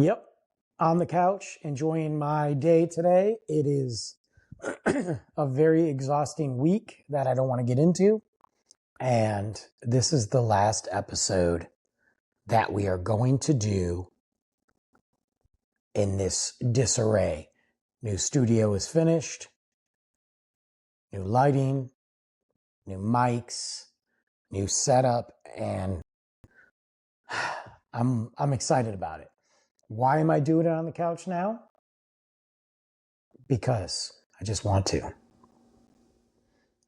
Yep, on the couch, enjoying my day today. It is a very exhausting week that I don't want to get into. And this is the last episode that we are going to do in this disarray. New studio is finished, new lighting, new mics, new setup, and I'm excited about it. Why am I doing it on the couch now? Because I just want to.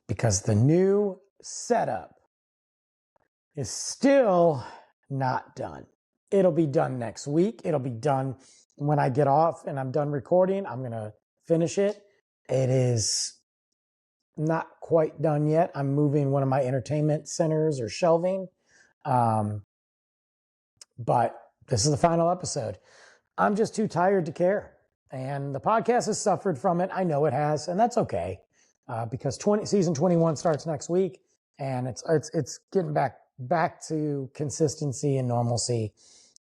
Because the new setup is still not done. It'll be done next week. It'll be done when I get off and I'm done recording. I'm going to finish it. It is not quite done yet. I'm moving one of my entertainment centers or shelving. But this is the final episode. I'm just too tired to care. And the podcast has suffered from it. I know it has, and that's okay. Because season 21 starts next week, and it's getting back to consistency and normalcy.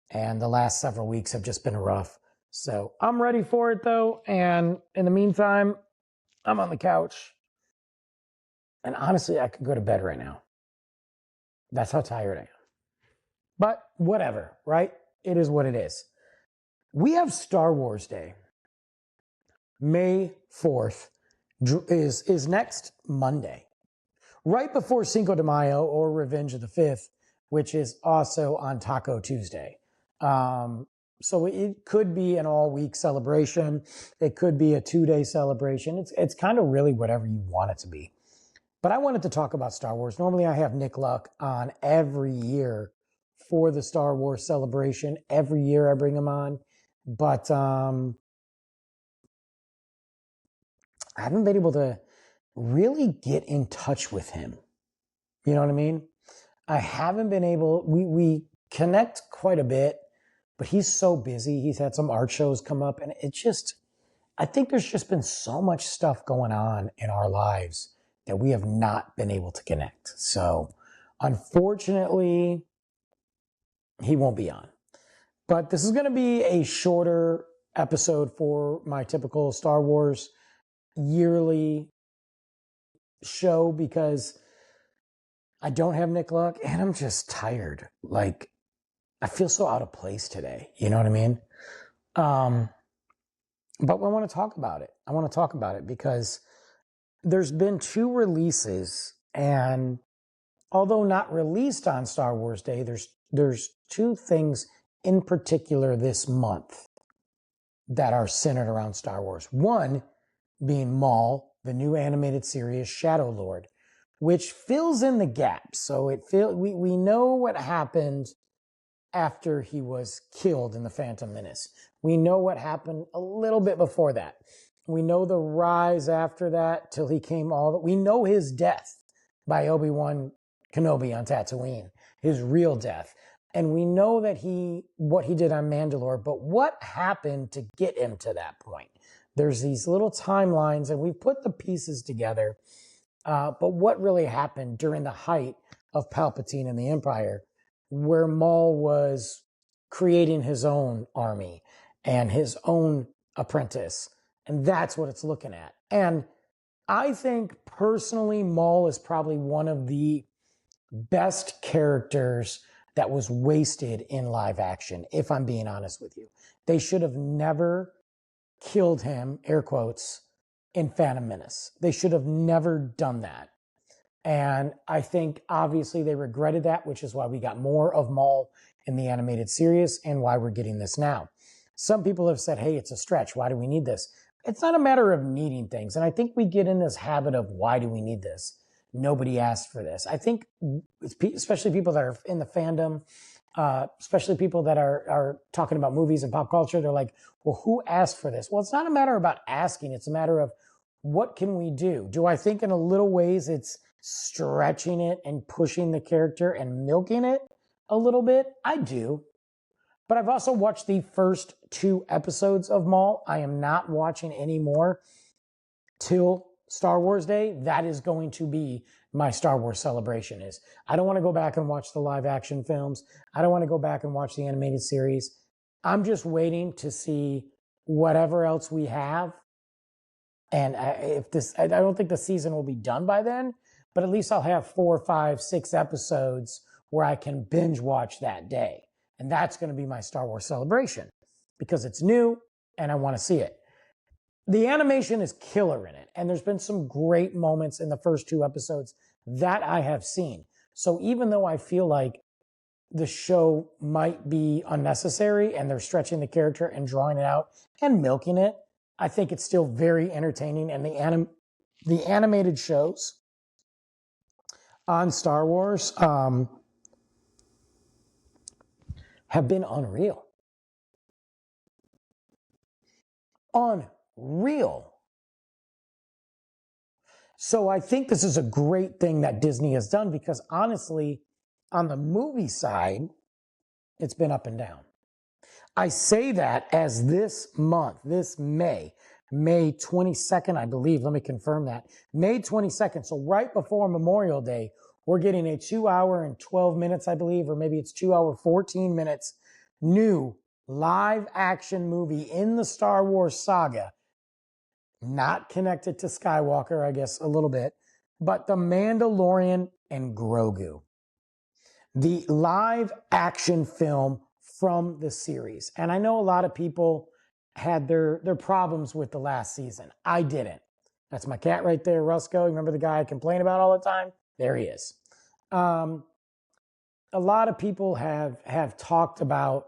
And the last several weeks have just been rough. So I'm ready for it though. And in the meantime, I'm on the couch. And honestly, I could go to bed right now. That's how tired I am. But whatever, right? It is what it is. We have Star Wars Day. May 4th is next Monday, right before Cinco de Mayo or Revenge of the 5th, which is also on Taco Tuesday. So it could be an all-week celebration. It could be a 2-day celebration. It's kind of really whatever you want it to be. But I wanted to talk about Star Wars. Normally I have Nick Luck on every year for the Star Wars celebration. Every year I bring him on. But I haven't been able to really get in touch with him. You know what I mean? I haven't been able, we connect quite a bit, but he's so busy. He's had some art shows come up, and I think there's just been so much stuff going on in our lives that we have not been able to connect. So unfortunately, he won't be on. But this is going to be a shorter episode for my typical Star Wars yearly show because I don't have Nick Luck and I'm just tired. Like, I feel so out of place today. You know what I mean? But I want to talk about it. I want to talk about it because there's been 2 releases, and although not released on Star Wars Day, there's 2 things in particular this month that are centered around Star Wars. One being Maul, the new animated series Shadow Lord, which fills in the gaps. So we know what happened after he was killed in The Phantom Menace. We know what happened a little bit before that. We know the rise after that till he came we know his death by Obi-Wan Kenobi on Tatooine, his real death. And we know that what he did on Mandalore, but what happened to get him to that point? There's these little timelines, and we've put the pieces together. But what really happened during the height of Palpatine and the Empire, where Maul was creating his own army and his own apprentice? And that's what it's looking at. And I think personally, Maul is probably one of the best characters that was wasted in live action, if I'm being honest with you. They should have never killed him, air quotes, in Phantom Menace. They should have never done that. And I think obviously they regretted that, which is why we got more of Maul in the animated series and why we're getting this now. Some people have said, hey, it's a stretch. Why do we need this? It's not a matter of needing things. And I think we get in this habit of, why do we need this? Nobody asked for this. I think especially people that are in the fandom, especially people that are talking about movies and pop culture, they're like, well, who asked for this? Well, it's not a matter about asking. It's a matter of, what can we do? Do I think in a little ways it's stretching it and pushing the character and milking it a little bit? I do. But I've also watched the first 2 episodes of Maul. I am not watching any more till Star Wars Day. That is going to be my Star Wars celebration. I don't want to go back and watch the live action films. I don't want to go back and watch the animated series. I'm just waiting to see whatever else we have. And I don't think the season will be done by then, but at least I'll have 4, 5, 6 episodes where I can binge watch that day. And that's going to be my Star Wars celebration because it's new and I want to see it. The animation is killer in it. And there's been some great moments in the first 2 episodes that I have seen. So even though I feel like the show might be unnecessary and they're stretching the character and drawing it out and milking it, I think it's still very entertaining. And the animated shows on Star Wars have been unreal. Unreal. So I think this is a great thing that Disney has done because honestly, on the movie side, it's been up and down. I say that as this month, this May 22nd, I believe, let me confirm that, May 22nd, so right before Memorial Day, we're getting a 2 hour and 12 minutes, I believe, or maybe it's 2 hour, 14 minutes, new live action movie in the Star Wars saga, not connected to Skywalker, I guess a little bit, but The Mandalorian and Grogu. The live action film from the series. And I know a lot of people had their problems with the last season. I didn't. That's my cat right there, Rusco. Remember the guy I complain about all the time? There he is. A lot of people have talked about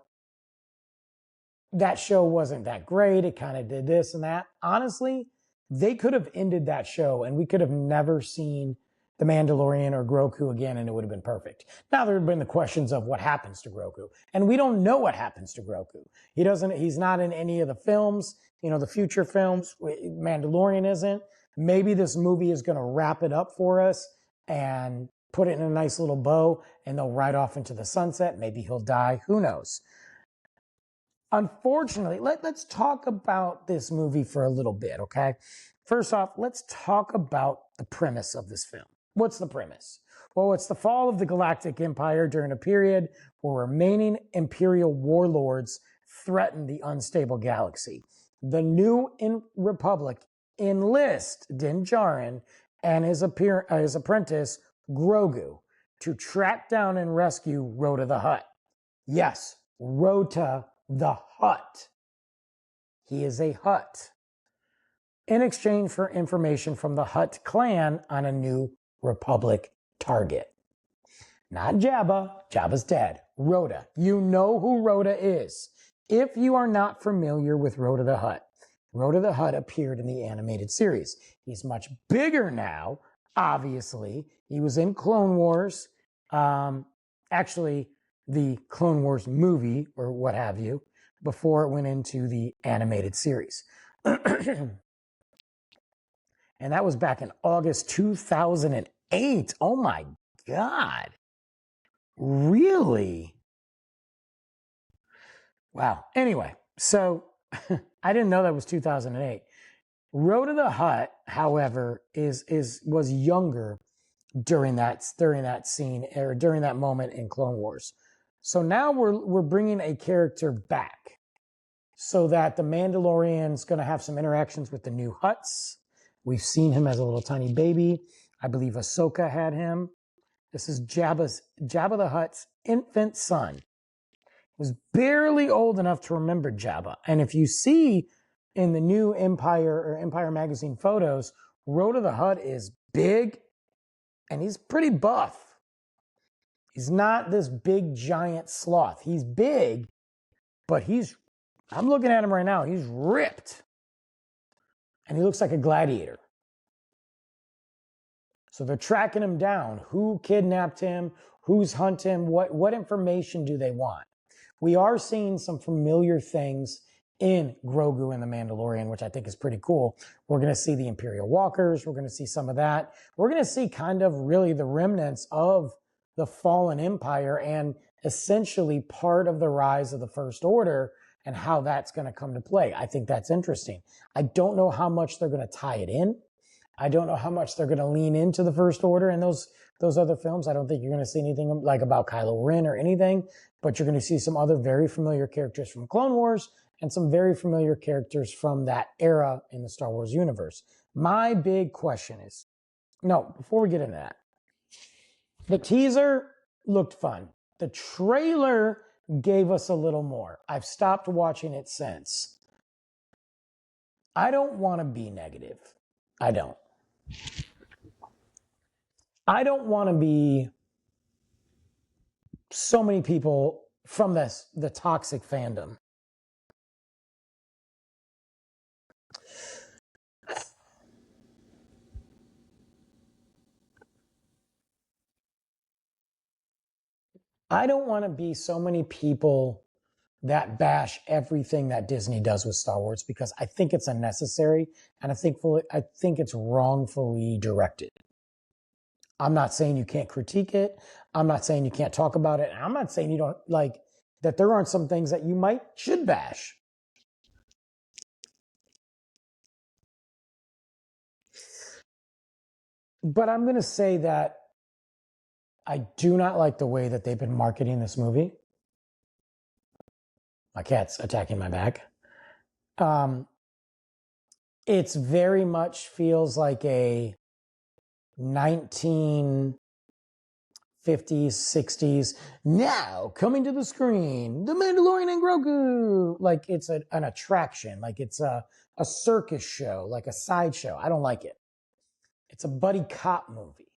that show wasn't that great. It kind of did this and that. Honestly, they could have ended that show and we could have never seen The Mandalorian or Grogu again, and it would have been perfect. Now there have been the questions of what happens to Grogu, and we don't know what happens to Grogu. He's not in any of the films, the future films. Mandalorian isn't. Maybe this movie is going to wrap it up for us and put it in a nice little bow, and they'll ride off into the sunset. Maybe he'll die. Who knows? Unfortunately, let's talk about this movie for a little bit, okay? First off, let's talk about the premise of this film. What's the premise? Well, it's the fall of the Galactic Empire during a period where remaining Imperial warlords threaten the unstable galaxy. The new Republic enlist Din Djarin and his apprentice, Grogu, to track down and rescue Rhoda the Hutt. Yes, Rhoda the Hutt. He is a Hutt. In exchange for information from the Hutt clan on a new Republic target. Not Jabba. Jabba's dead. Rhoda. You know who Rhoda is. If you are not familiar with Rhoda the Hutt appeared in the animated series. He's much bigger now, obviously. He was in Clone Wars. Actually, the Clone Wars movie, or what have you, before it went into the animated series. And that was back in August 2008. Oh my God. Really? Wow. Anyway, so I didn't know that was 2008. Rhoda the Hutt, however, was younger during that scene or during that moment in Clone Wars. So now we're bringing a character back so that the Mandalorian's going to have some interactions with the new Hutts. We've seen him as a little tiny baby. I believe Ahsoka had him. This is Jabba the Hutt's infant son. He was barely old enough to remember Jabba. And if you see in the new Empire magazine photos, Rhoda the Hutt is big and he's pretty buff. He's not this big giant sloth. He's big, but I'm looking at him right now. He's ripped. And he looks like a gladiator. So they're tracking him down. Who kidnapped him? Who's hunting him? What information do they want? We are seeing some familiar things in Grogu and the Mandalorian, which I think is pretty cool. We're going to see the Imperial Walkers. We're going to see some of that. We're going to see kind of really the remnants of the fallen empire and essentially part of the rise of the First Order and how that's going to come to play. I think that's interesting. I don't know how much they're going to tie it in. I don't know how much they're going to lean into the First Order in those other films. I don't think you're going to see anything like about Kylo Ren or anything, but you're going to see some other very familiar characters from Clone Wars and some very familiar characters from that era in the Star Wars universe. My big question is, no, before we get into that, the teaser looked fun. The trailer gave us a little more. I've stopped watching it since. I don't want to be negative. I don't. I don't want to be so many people from the toxic fandom. I don't want to be so many people that bash everything that Disney does with Star Wars because I think it's unnecessary and I think it's wrongfully directed. I'm not saying you can't critique it. I'm not saying you can't talk about it. I'm not saying you don't like that there aren't some things that you should bash. But I'm going to say that I do not like the way that they've been marketing this movie. My cat's attacking my back. It's very much feels like a 1950s, 60s. Now coming to the screen, The Mandalorian and Grogu. Like it's an attraction. Like it's a circus show, like a sideshow. I don't like it. It's a buddy cop movie.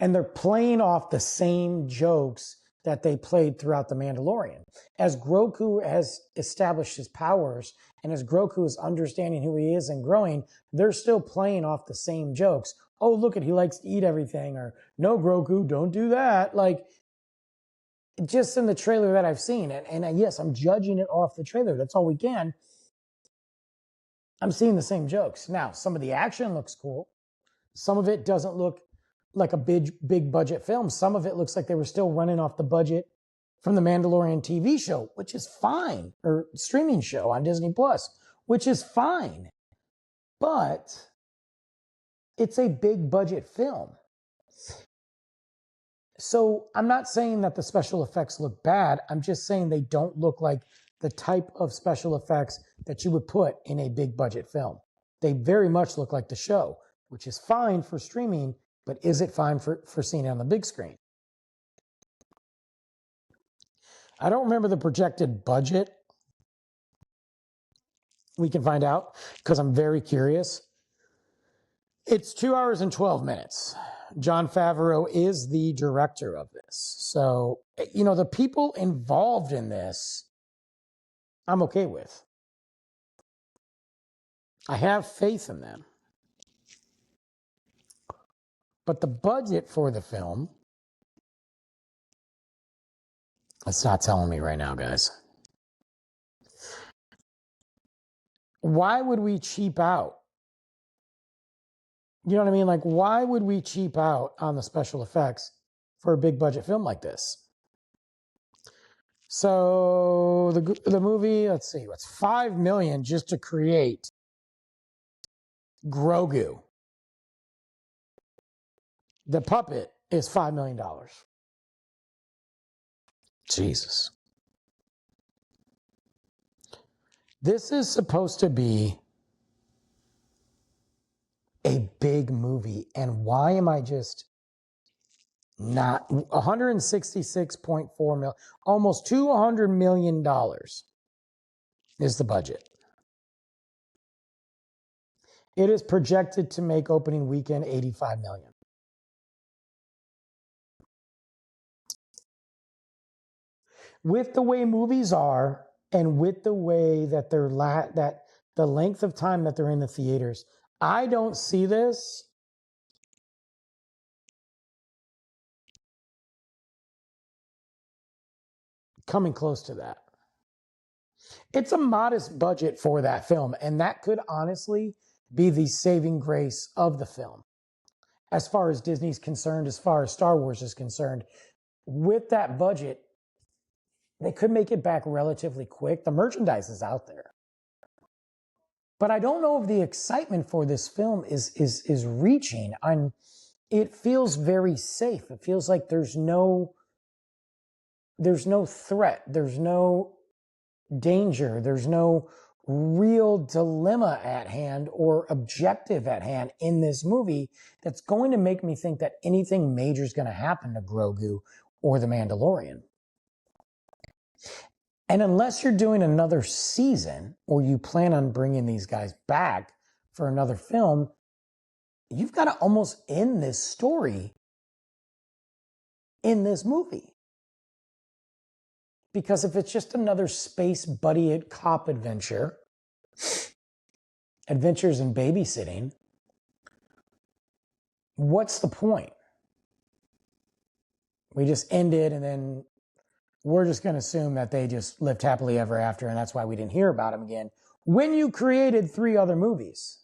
And they're playing off the same jokes that they played throughout The Mandalorian. As Grogu has established his powers and as Grogu is understanding who he is and growing, they're still playing off the same jokes. Oh, look at, he likes to eat everything, or no, Grogu, don't do that. Like, just in the trailer that I've seen, and yes, I'm judging it off the trailer. That's all we can. I'm seeing the same jokes. Now, some of the action looks cool. Some of it doesn't look like a big budget film. Some of it looks like they were still running off the budget from the Mandalorian TV show, which is fine, or streaming show on Disney Plus, which is fine. But it's a big budget film. So I'm not saying that the special effects look bad. I'm just saying they don't look like the type of special effects that you would put in a big budget film. They very much look like the show, which is fine for streaming, but is it fine for seeing it on the big screen? I don't remember the projected budget. We can find out because I'm very curious. It's 2 hours and 12 minutes. Jon Favreau is the director of this. So, the people involved in this, I'm okay with. I have faith in them. But the budget for the film, it's not telling me right now, guys. Why would we cheap out? You know what I mean? Like, why would we cheap out on the special effects for a big budget film like this? So the movie, let's see, what's $5 million just to create Grogu. The puppet is $5 million. Jesus. This is supposed to be a big movie. And why am I just not? 166.4 million, almost $200 million is the budget. It is projected to make opening weekend 85 million. With the way movies are, and with the way that that the length of time that they're in the theaters, I don't see this coming close to that. It's a modest budget for that film, and that could honestly be the saving grace of the film. As far as Disney's concerned, as far as Star Wars is concerned, with that budget, they could make it back relatively quick. The merchandise is out there. But I don't know if the excitement for this film is reaching. It feels very safe. It feels like there's no threat, there's no danger, there's no real dilemma at hand or objective at hand in this movie that's going to make me think that anything major is going to happen to Grogu or the Mandalorian. And unless you're doing another season or you plan on bringing these guys back for another film, you've got to almost end this story in this movie. Because if it's just another space buddy cop adventure, adventures in babysitting, what's the point? We just ended and then we're just going to assume that they just lived happily ever after, and that's why we didn't hear about them again. When you created 3 other movies,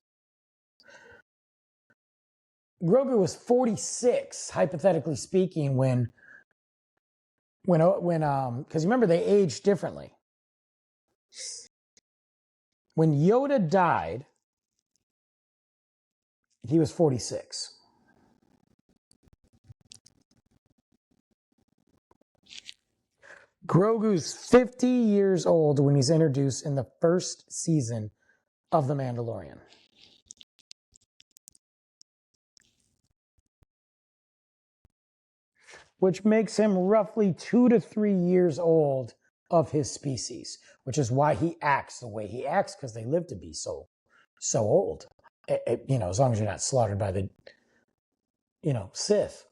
Grogu was 46, hypothetically speaking, when because remember they aged differently. When Yoda died, he was 46. Grogu's 50 years old when he's introduced in the first season of The Mandalorian. Which makes him roughly 2 to 3 years old of his species, which is why he acts the way he acts, because they live to be so old. As long as you're not slaughtered by the, Sith.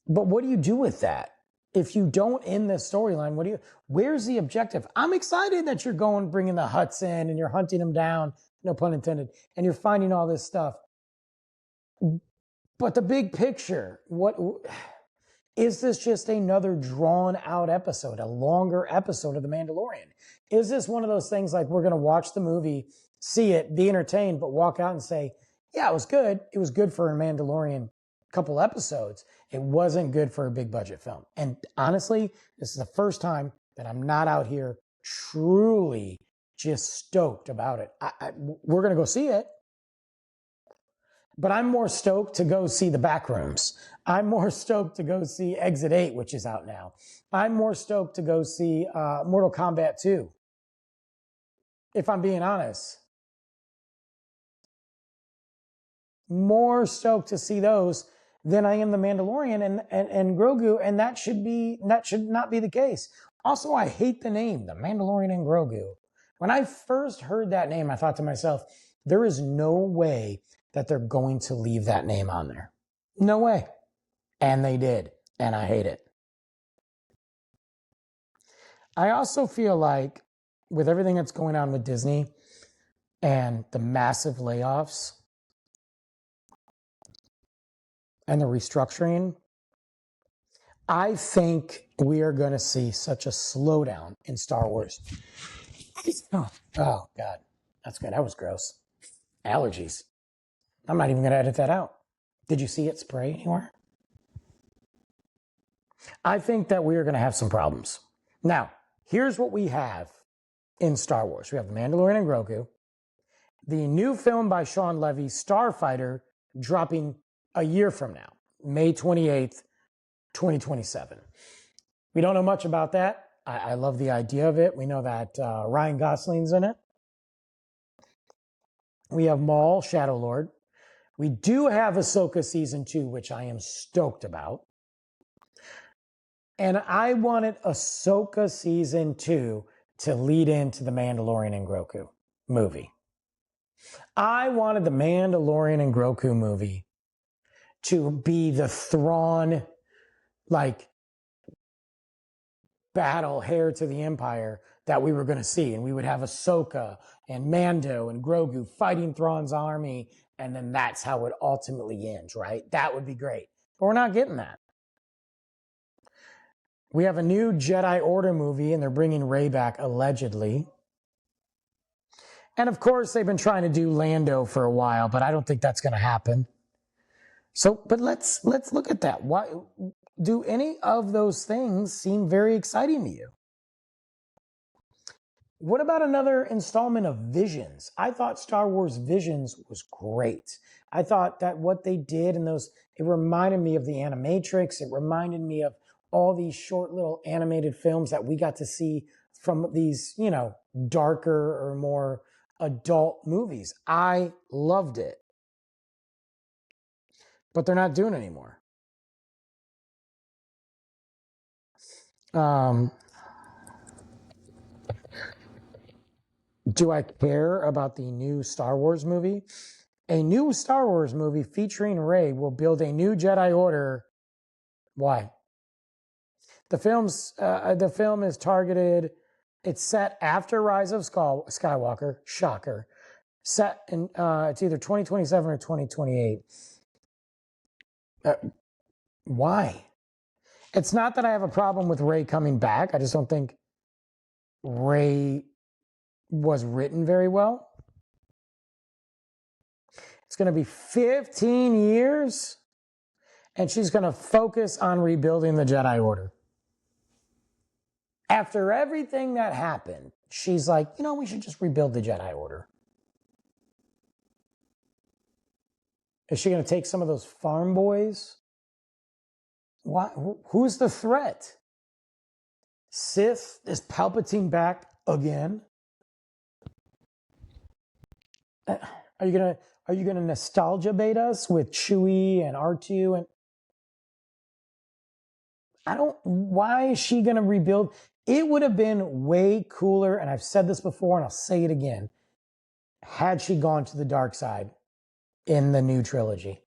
But what do you do with that? If you don't end this storyline, where's the objective? I'm excited that you're bringing the Hutts in and you're hunting them down, no pun intended, and you're finding all this stuff. But the big picture, what is this? Just another drawn out episode, a longer episode of The Mandalorian? Is this one of those things like we're going to watch the movie, see it, be entertained, but walk out and say, yeah, it was good. It was good for a Mandalorian couple episodes. It wasn't good for a big budget film. And honestly, this is the first time that I'm not out here truly just stoked about it. We're going to go see it. But I'm more stoked to go see the Backrooms. I'm more stoked to go see Exit 8, which is out now. I'm more stoked to go see Mortal Kombat 2. If I'm being honest. More stoked to see those than I am the Mandalorian and Grogu, and that should not be the case. Also, I hate the name, the Mandalorian and Grogu. When I first heard that name, I thought to myself, there is no way that they're going to leave that name on there. No way. And they did. And I hate it. I also feel like with everything that's going on with Disney and the massive layoffs and the restructuring, I think we are going to see such a slowdown in Star Wars. Oh God. That's good. That was gross. Allergies. I'm not even going to edit that out. Did you see it spray anywhere? I think that we are going to have some problems. Now, here's what we have in Star Wars. We have The Mandalorian and Grogu. The new film by Sean Levy, Starfighter, dropping a year from now, May 28th, 2027. We don't know much about that. I love the idea of it. We know that Ryan Gosling's in it. We have Maul, Shadow Lord. We do have Ahsoka Season 2, which I am stoked about. And I wanted Ahsoka Season 2 to lead into the Mandalorian and Grogu movie. I wanted the Mandalorian and Grogu movie to be the Thrawn, battle, heir to the Empire that we were going to see. And we would have Ahsoka and Mando and Grogu fighting Thrawn's army. And then that's how it ultimately ends, right? That would be great. But we're not getting that. We have a new Jedi Order movie, and they're bringing Rey back, allegedly. And of course, they've been trying to do Lando for a while, but I don't think that's going to happen. So, but let's look at that. Why do any of those things seem very exciting to you? What about another installment of Visions? I thought Star Wars Visions was great. I thought that what they did in those, it reminded me of the Animatrix. It reminded me of all these short little animated films that we got to see from these, darker or more adult movies. I loved it. But they're not doing it anymore. Do I care about the new Star Wars movie? A new Star Wars movie featuring Rey will build a new Jedi Order. Why? The film is targeted. It's set after Rise of Skywalker. Shocker. Set in it's either 2027 or 2028. Why? It's not that I have a problem with Rey coming back. I just don't think Rey was written very well. It's going to be 15 years, and she's going to focus on rebuilding the Jedi Order. After everything that happened, she's like, we should just rebuild the Jedi Order. Is she going to take some of those farm boys? Why? Who's the threat? Sith? Is Palpatine back again? Are you gonna nostalgia bait us with Chewie and R2 and why is she gonna rebuild? It would have been way cooler, and I've said this before and I'll say it again, had she gone to the dark side in the new trilogy.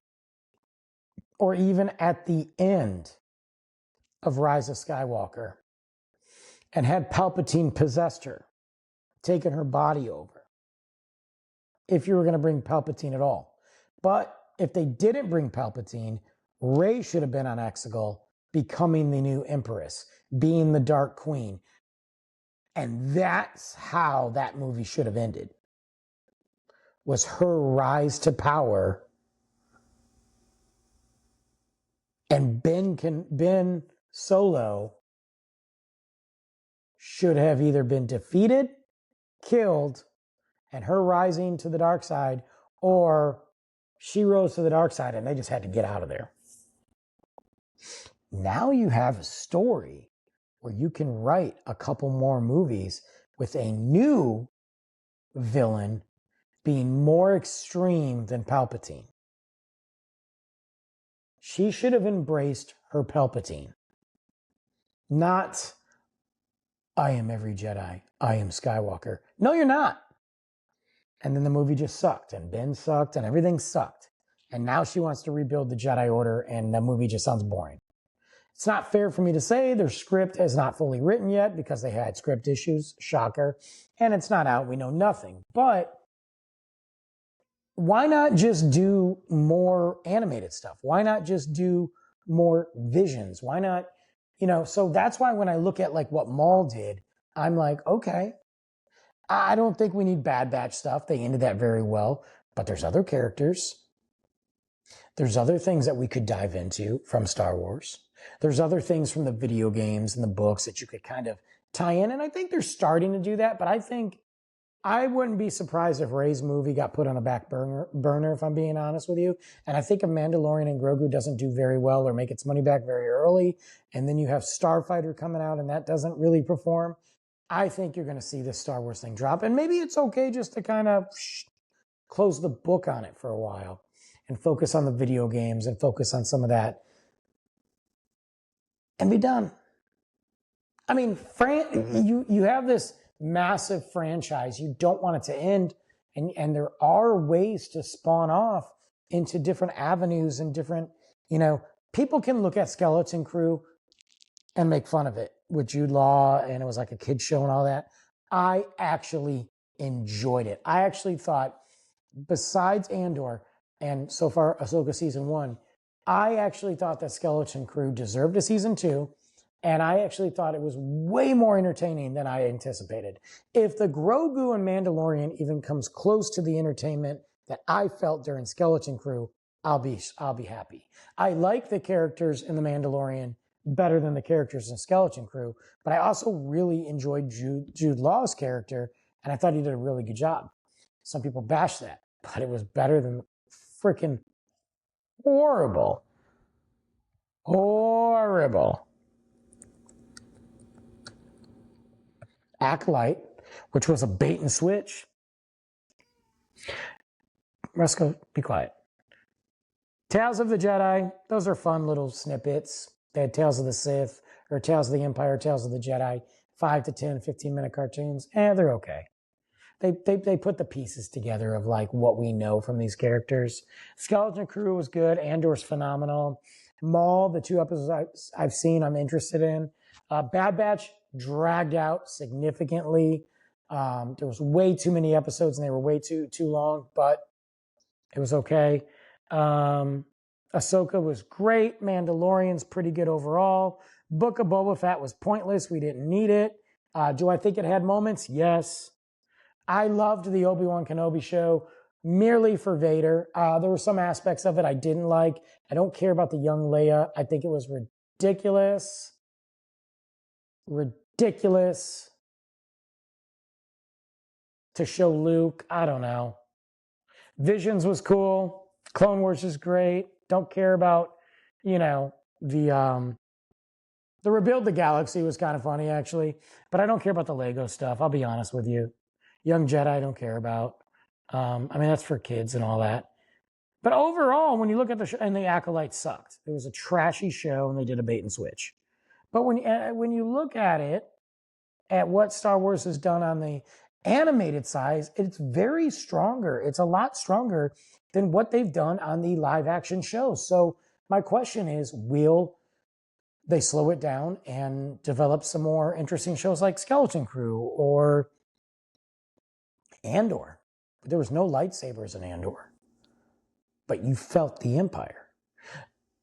Or even at the end of Rise of Skywalker. And had Palpatine possessed her, taken her body over. If you were going to bring Palpatine at all. But if they didn't bring Palpatine, Rey should have been on Exegol, becoming the new Empress, being the Dark Queen. And that's how that movie should have ended. Was her rise to power. And Ben Solo should have either been defeated, killed, and her rising to the dark side, or she rose to the dark side and they just had to get out of there. Now you have a story where you can write a couple more movies with a new villain being more extreme than Palpatine. She should have embraced her Palpatine. Not, I am every Jedi. I am Skywalker. No, you're not. And then the movie just sucked, and Ben sucked, and everything sucked. And now she wants to rebuild the Jedi Order, and the movie just sounds boring. It's not fair for me to say their script is not fully written yet because they had script issues. Shocker. And it's not out. We know nothing. But why not just do more animated stuff? Why not just do more visions? Why not, so that's why when I look at like what Maul did, I'm like, okay, I don't think we need Bad Batch stuff. They ended that very well, but there's other characters. There's other things that we could dive into from Star Wars. There's other things from the video games and the books that you could kind of tie in. And I think they're starting to do that, but I wouldn't be surprised if Rey's movie got put on a back burner, if I'm being honest with you. And I think if Mandalorian and Grogu doesn't do very well or make its money back very early, and then you have Starfighter coming out and that doesn't really perform, I think you're going to see this Star Wars thing drop. And maybe it's okay just to kind of close the book on it for a while and focus on the video games and focus on some of that and be done. I mean, you have this massive franchise. You don't want it to end. And there are ways to spawn off into different avenues and different, people can look at Skeleton Crew and make fun of it with Jude Law, and it was like a kid show and all that. I actually enjoyed it. I actually thought, besides Andor and so far Ahsoka season 1, I actually thought that Skeleton Crew deserved a season 2, and I actually thought it was way more entertaining than I anticipated. If the Grogu and Mandalorian even comes close to the entertainment that I felt during Skeleton Crew, I'll be happy. I like the characters in The Mandalorian better than the characters in Skeleton Crew. But I also really enjoyed Jude Law's character, and I thought he did a really good job. Some people bash that, but it was better than freaking horrible. Horrible. Acolyte, which was a bait and switch. Resco, be quiet. Tales of the Jedi, those are fun little snippets. They had Tales of the Sith, or Tales of the Empire, Tales of the Jedi, 5 to 10, 15-minute cartoons. They're okay. They put the pieces together of like what we know from these characters. Skeleton Crew was good. Andor's phenomenal. Maul, the 2 episodes I've seen, I'm interested in. Bad Batch dragged out significantly. There was way too many episodes and they were way too long, but it was okay. Ahsoka was great. Mandalorian's pretty good overall. Book of Boba Fett was pointless. We didn't need it. Do I think it had moments? Yes. I loved the Obi-Wan Kenobi show merely for Vader. There were some aspects of it I didn't like. I don't care about the young Leia. I think it was ridiculous. Ridiculous to show Luke. I don't know. Visions was cool. Clone Wars is great. Don't care about, the Rebuild the Galaxy was kind of funny, actually. But I don't care about the Lego stuff. I'll be honest with you. Young Jedi, I don't care about. That's for kids and all that. But overall, when you look at the show, and the Acolyte sucked. It was a trashy show, and they did a bait and switch. But when you look at it, at what Star Wars has done on the animated side, it's very stronger. It's a lot stronger than what they've done on the live action shows. So my question is, will they slow it down and develop some more interesting shows like Skeleton Crew or Andor? There was no lightsabers in Andor, but you felt the Empire.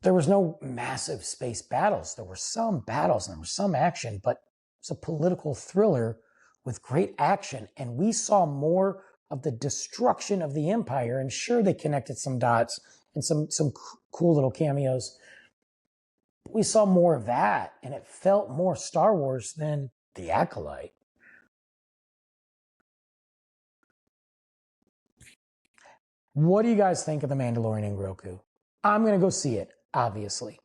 There was no massive space battles. There were some battles and there was some action, but it's a political thriller with great action. And we saw more of the destruction of the Empire. And sure, they connected some dots and some cool little cameos. But we saw more of that, and it felt more Star Wars than The Acolyte. What do you guys think of The Mandalorian and Grogu? I'm going to go see it, obviously.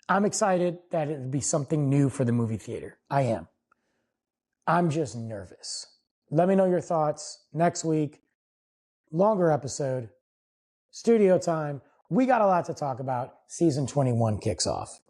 I'm excited that it would be something new for the movie theater. I am. I'm just nervous. Let me know your thoughts next week. Longer episode. Studio time. We got a lot to talk about. Season 21 kicks off.